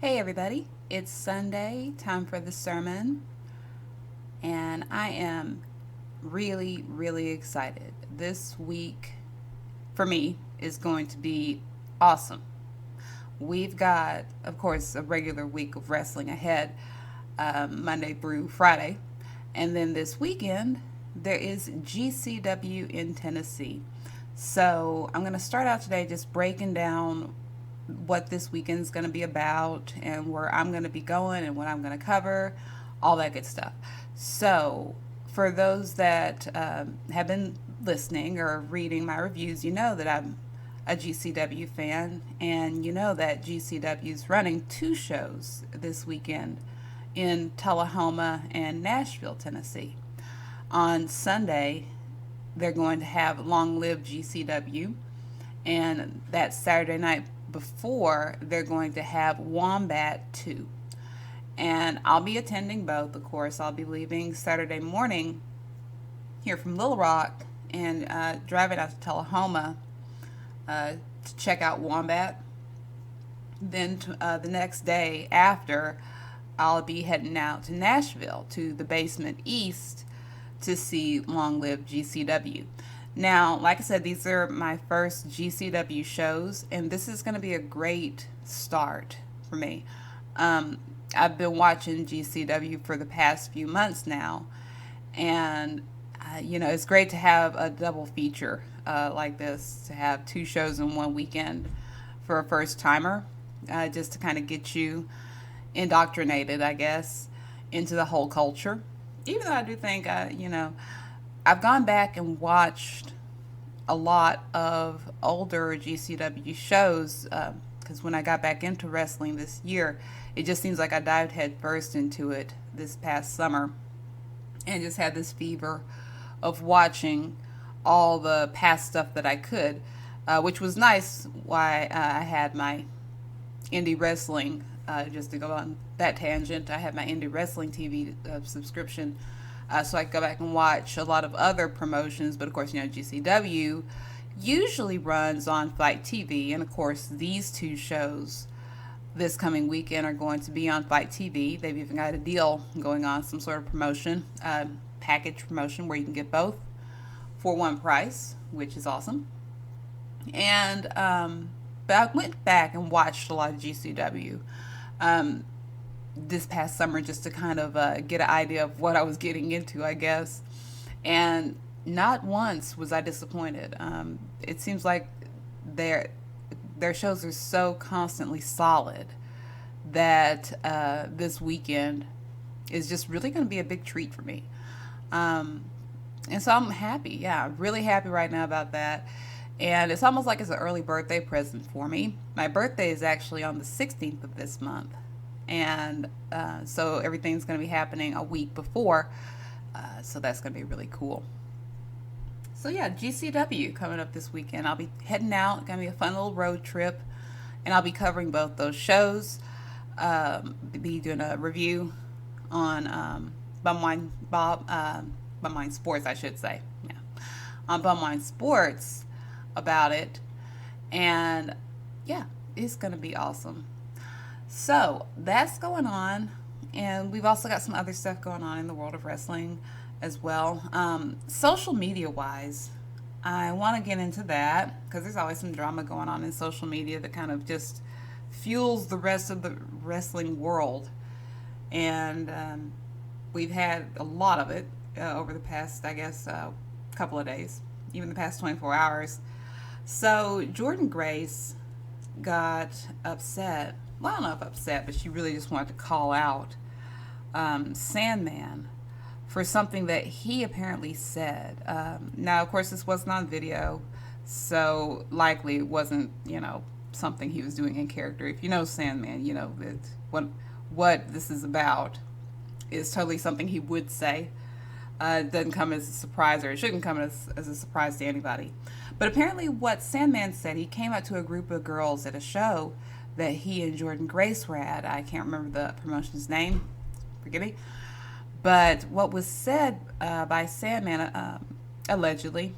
Hey everybody, it's Sunday, time for the sermon, and I am really excited. This week for me is going to be awesome. We've got, of course, a regular week of wrestling ahead, Monday through Friday, and then this weekend there is GCW in Tennessee. So I'm going to start out today just breaking down what this weekend's going to be about and where I'm going to be going and what I'm going to cover, all that good stuff. So, for those that have been listening or reading my reviews, you know that I'm a GCW fan, and you know that GCW is running two shows this weekend in Tullahoma and Nashville, Tennessee. On Sunday, they're going to have Long Live GCW, and that Saturday night before, they're going to have Wombat 2. And I'll be attending both, of course. I'll be leaving Saturday morning here from Little Rock and driving out to Tullahoma to check out Wombat. Then the next day after, I'll be heading out to Nashville to the Basement East to see Long Live GCW. Now, like I said, these are my first GCW shows, and this is going to be a great start for me. I've been watching GCW for the past few months now, and it's great to have a double feature like this, to have two shows in one weekend for a first timer, just to kind of get you indoctrinated, I guess, into the whole culture. Even though I do think, I've gone back and watched a lot of older GCW shows because when I got back into wrestling this year, it just seems like I dived head first into it this past summer and just had this fever of watching all the past stuff that I could, which was nice. Why I had my indie wrestling, just to go on that tangent, I had my indie wrestling TV subscription, so I could go back and watch a lot of other promotions. But of course, GCW usually runs on Fight TV, and of course, these two shows this coming weekend are going to be on Fight TV. They've even got a deal going on, some sort of promotion, package promotion, where you can get both for one price, which is awesome. And but I went back and watched a lot of GCW this past summer just to kind of get an idea of what I was getting into, I guess. And not once was I disappointed. It seems like their shows are so constantly solid that this weekend is just really going to be a big treat for me. Um, and so I'm happy. Yeah, I'm really happy right now about that. And it's almost like it's an early birthday present for me. My birthday is actually on the 16th of this month. And so everything's going to be happening a week before. So that's going to be really cool. So yeah, GCW coming up this weekend. I'll be heading out. Gonna be a fun little road trip, and I'll be covering both those shows. Be doing a review on Bumwine Sports, I should say. Yeah, on Bumwine Sports about it, and yeah, it's gonna be awesome. So that's going on, and we've also got some other stuff going on in the world of wrestling as well. Social media wise, I want to get into that because there's always some drama going on in social media that kind of just fuels the rest of the wrestling world. And we've had a lot of it over the past, I guess, couple of days, even the past 24 hours. So Jordan Grace got upset. Well, I don't know if upset, but she really just wanted to call out Sandman for something that he apparently said. Now, of course, this wasn't on video, so likely it wasn't, something he was doing in character. If you know Sandman, you know that what this is about is totally something he would say. It doesn't come as a surprise, or it shouldn't come as a surprise to anybody. But apparently, what Sandman said, he came up to a group of girls at a show that he and Jordan Grace were at. I can't remember the promotion's name. Forgive me. But what was said by Sandman, allegedly,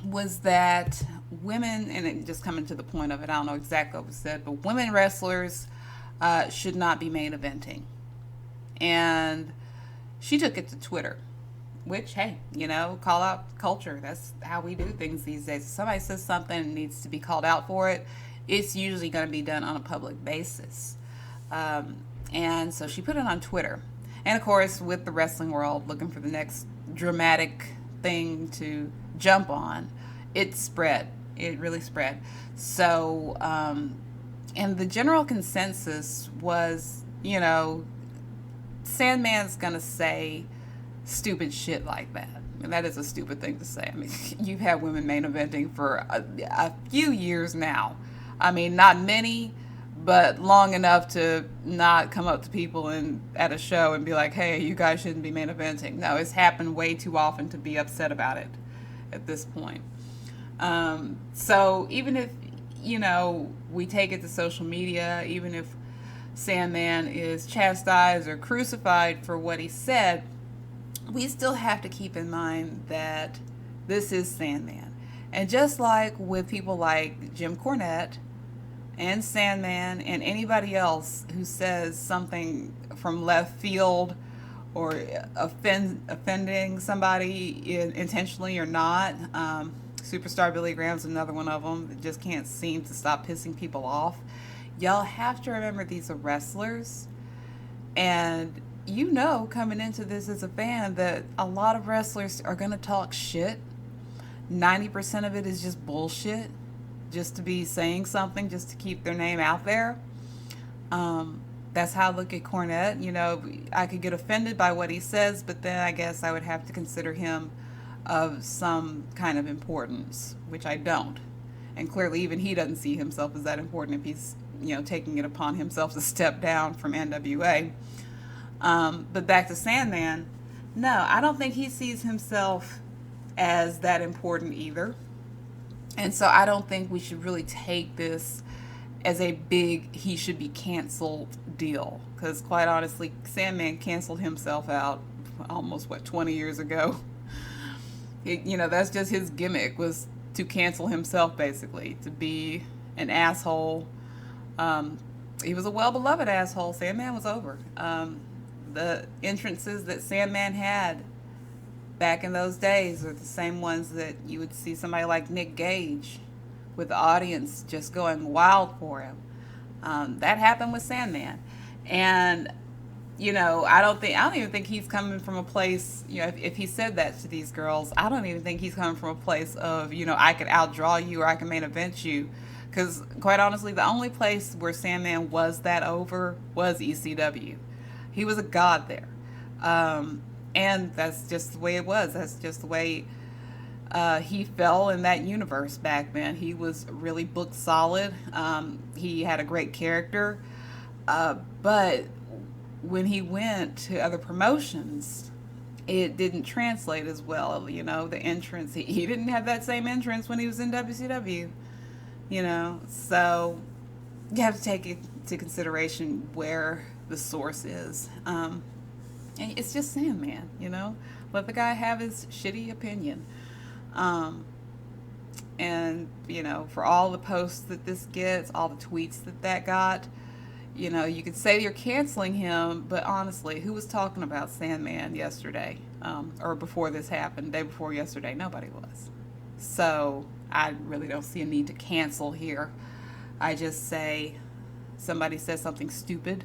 was that women, and it just coming to the point of it, I don't know exactly what was said, but women wrestlers should not be main eventing. And she took it to Twitter, which, hey, call out culture. That's how we do things these days. If somebody says something and needs to be called out for it, it's usually going to be done on a public basis. And so she put it on Twitter. And of course, with the wrestling world looking for the next dramatic thing to jump on, it spread. It really spread. So, and the general consensus was, Sandman's going to say stupid shit like that. And that is a stupid thing to say. I mean, you've had women main eventing for a few years now. I mean, not many, but long enough to not come up to people at a show and be like, hey, you guys shouldn't be main eventing. No, it's happened way too often to be upset about it at this point. So even if, we take it to social media, even if Sandman is chastised or crucified for what he said, we still have to keep in mind that this is Sandman. And just like with people like Jim Cornette and Sandman and anybody else who says something from left field or offending somebody intentionally or not, Superstar Billy Graham's another one of them that just can't seem to stop pissing people off. Y'all have to remember these are wrestlers, and coming into this as a fan that a lot of wrestlers are going to talk shit. 90% of it is just bullshit, just to be saying something, just to keep their name out there. That's how I look at Cornette. I could get offended by what he says, but then I guess I would have to consider him of some kind of importance, which I don't. And clearly even he doesn't see himself as that important if he's, taking it upon himself to step down from NWA. But back to Sandman, no, I don't think he sees himself as that important either. And so I don't think we should really take this as a big he should be canceled deal. Because quite honestly, Sandman canceled himself out almost, 20 years ago. That's just his gimmick, was to cancel himself, basically, to be an asshole. He was a well-beloved asshole. Sandman was over. The entrances that Sandman had back in those days are the same ones that you would see somebody like Nick Gage, with the audience just going wild for him. That happened with Sandman. And, I don't even think he's coming from a place, if he said that to these girls, I don't even think he's coming from a place of, I could outdraw you or I can main event you. Because, quite honestly, the only place where Sandman was that over was ECW. He was a god there. And that's just the way it was. That's just the way he fell in that universe back then. He was really booked solid. He had a great character. But when he went to other promotions, it didn't translate as well. The entrance, he didn't have that same entrance when he was in WCW. So you have to take into consideration where the source is. And it's just Sandman, let the guy have his shitty opinion. And, for all the posts that this gets, all the tweets that got, you could say you're canceling him, but honestly, who was talking about Sandman yesterday? Or before this happened, day before yesterday? Nobody was. So I really don't see a need to cancel here. I just say somebody says something stupid,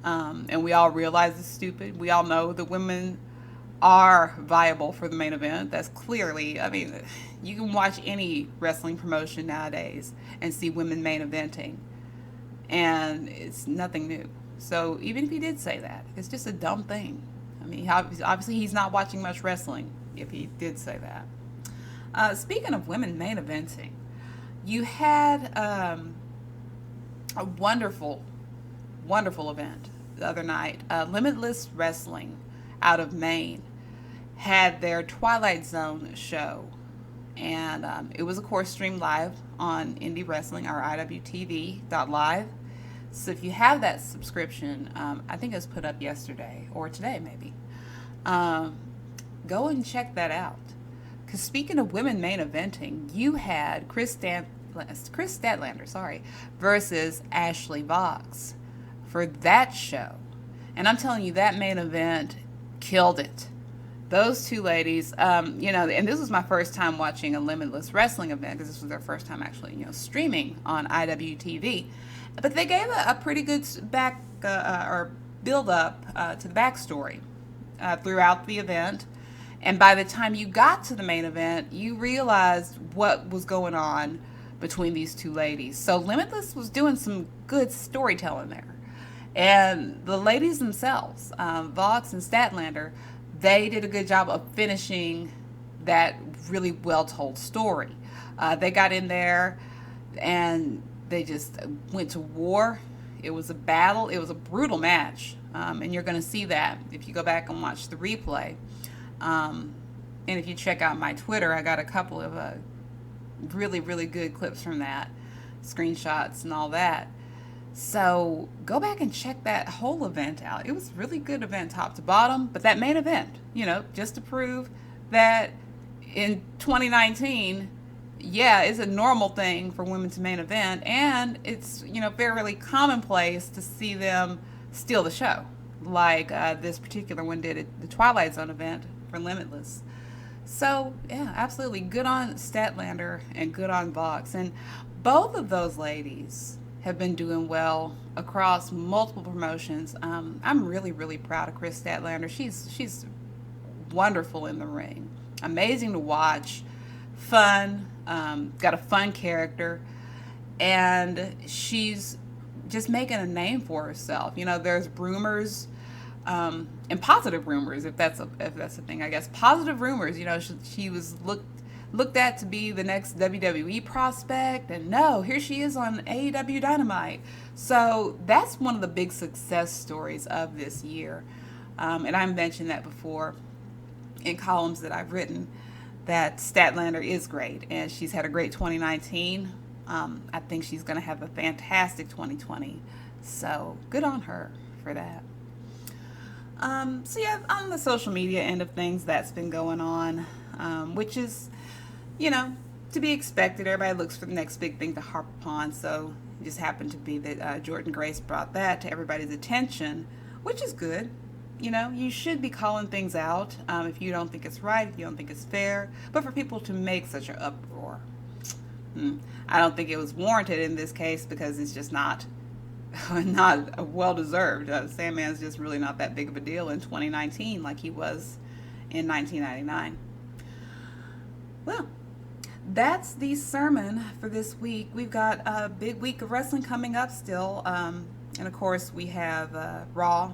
and we all realize it's stupid. We all know that women are viable for the main event. That's clearly, you can watch any wrestling promotion nowadays and see women main eventing, and it's nothing new. So even if he did say that, it's just a dumb thing. Obviously he's not watching much wrestling if he did say that. Speaking of women main eventing, you had a wonderful, wonderful event the other night. Limitless Wrestling out of Maine had their Twilight Zone show. And it was, of course, streamed live on Indie Wrestling, or IWTV.live. So if you have that subscription, I think it was put up yesterday or today maybe, go and check that out. Because speaking of women main eventing, you had Chris Statlander versus Ashley Vox. for that show. And I'm telling you, that main event killed it. Those two ladies, and this was my first time watching a Limitless Wrestling event because this was their first time actually, streaming on IWTV. But they gave a pretty good back or build up to the backstory throughout the event. And by the time you got to the main event, you realized what was going on between these two ladies. So Limitless was doing some good storytelling there. And the ladies themselves, Vox and Statlander, they did a good job of finishing that really well-told story. They got in there and they just went to war. It was a battle. It was a brutal match. And you're going to see that if you go back and watch the replay. And if you check out my Twitter, I got a couple of really, really good clips from that, screenshots and all that. So go back and check that whole event out. It was a really good event top to bottom, but that main event, just to prove that in 2019, yeah, it's a normal thing for women to main event, and it's, fairly commonplace to see them steal the show, like this particular one did at the Twilight Zone event for Limitless. So, yeah, absolutely. Good on Statlander and good on Vox. And both of those ladies have been doing well across multiple promotions. I'm really, really proud of Kris Statlander. She's wonderful in the ring. Amazing to watch. Fun. Got a fun character. And she's just making a name for herself. There's rumors, and positive rumors, if that's a thing, I guess. Positive rumors. She was looked at to be the next WWE prospect, and no, here she is on AEW Dynamite. So that's one of the big success stories of this year. And I mentioned that before in columns that I've written, that Statlander is great, and she's had a great 2019. I think she's going to have a fantastic 2020. So good on her for that. So yeah, on the social media end of things, that's been going on, which is, to be expected. Everybody looks for the next big thing to harp upon. So it just happened to be that Jordynne Grace brought that to everybody's attention, which is good. You should be calling things out if you don't think it's right, if you don't think it's fair. But for people to make such an uproar, I don't think it was warranted in this case, because it's just not well deserved. Sandman's just really not that big of a deal in 2019 like he was in 1999. Well, that's the sermon for this week. We've got a big week of wrestling coming up still. And of course, we have Raw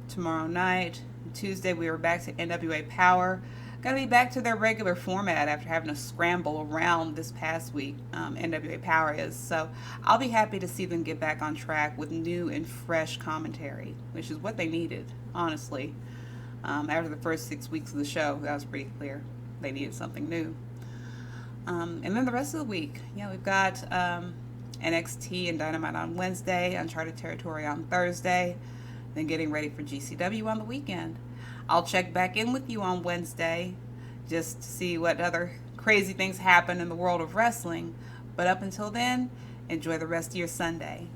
tomorrow night. Tuesday, we are back to NWA Power. Going to be back to their regular format after having to scramble around this past week. NWA Power is. So I'll be happy to see them get back on track with new and fresh commentary, which is what they needed, honestly. After the first 6 weeks of the show, that was pretty clear. They needed something new. And then the rest of the week, we've got NXT and Dynamite on Wednesday, Uncharted Territory on Thursday, then getting ready for GCW on the weekend. I'll check back in with you on Wednesday just to see what other crazy things happen in the world of wrestling. But up until then, enjoy the rest of your Sunday.